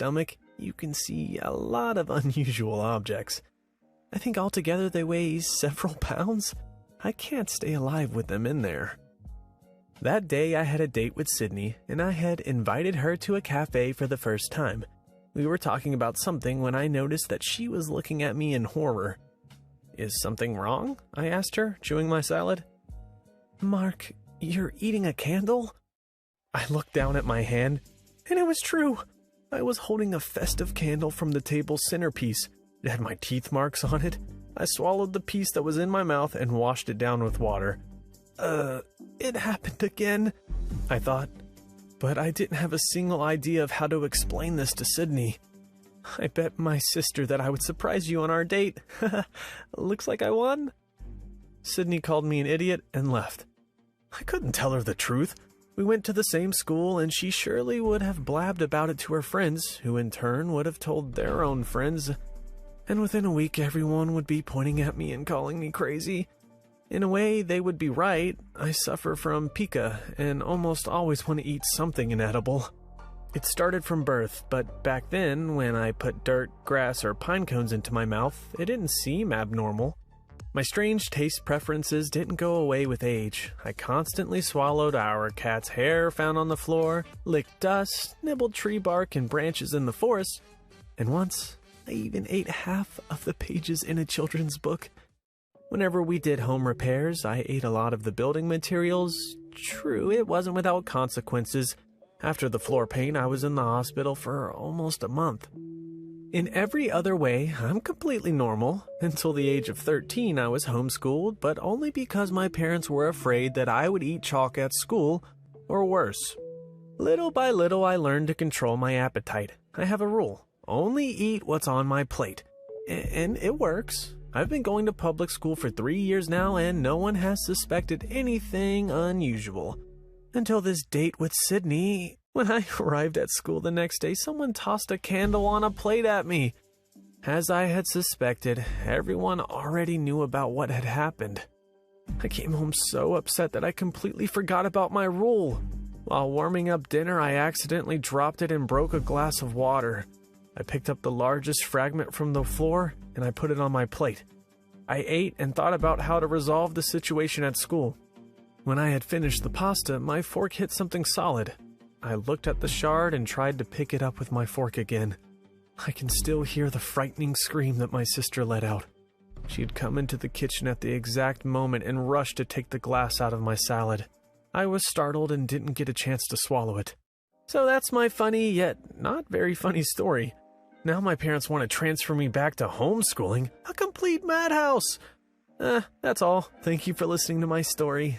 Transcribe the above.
stomach, you can see a lot of unusual objects. I think altogether they weigh several pounds. I can't stay alive with them in there. That day I had a date with Sydney, and I had invited her to a cafe for the first time. We were talking about something when I noticed that she was looking at me in horror. "Is something wrong?" I asked her, chewing my salad. "Mark, you're eating a candle?" I looked down at my hand, and it was true. I was holding a festive candle from the table's centerpiece. It had my teeth marks on it. I swallowed the piece that was in my mouth and washed it down with water. It happened again, I thought. But I didn't have a single idea of how to explain this to Sydney. I bet my sister that I would surprise you on our date. Looks like I won. Sydney called me an idiot and left. I couldn't tell her the truth. We went to the same school, and she surely would have blabbed about it to her friends, who in turn would have told their own friends. And within a week, everyone would be pointing at me and calling me crazy. In a way, they would be right. I suffer from pica and almost always want to eat something inedible. It started from birth, but back then, when I put dirt, grass, or pine cones into my mouth, it didn't seem abnormal. My strange taste preferences didn't go away with age. I constantly swallowed our cat's hair found on the floor, licked dust, nibbled tree bark and branches in the forest, and once, I even ate half of the pages in a children's book. Whenever we did home repairs, I ate a lot of the building materials. True, it wasn't without consequences. After the floor pain, I was in the hospital for almost a month. In every other way, I'm completely normal. Until the age of 13, I was homeschooled, but only because my parents were afraid that I would eat chalk at school, or worse. Little by little, I learned to control my appetite. I have a rule: only eat what's on my plate. And it works. I've been going to public school for 3 years now, and no one has suspected anything unusual. Until this date with Sydney. When I arrived at school the next day, someone tossed a candle on a plate at me. As I had suspected, everyone already knew about what had happened. I came home so upset that I completely forgot about my rule. While warming up dinner, I accidentally dropped it and broke a glass of water. I picked up the largest fragment from the floor and I put it on my plate. I ate and thought about how to resolve the situation at school. When I had finished the pasta, my fork hit something solid. I looked at the shard and tried to pick it up with my fork again. I can still hear the frightening scream that my sister let out. She had come into the kitchen at the exact moment and rushed to take the glass out of my salad. I was startled and didn't get a chance to swallow it. So that's my funny, yet not very funny story. Now my parents want to transfer me back to homeschooling. A complete madhouse! That's all. Thank you for listening to my story.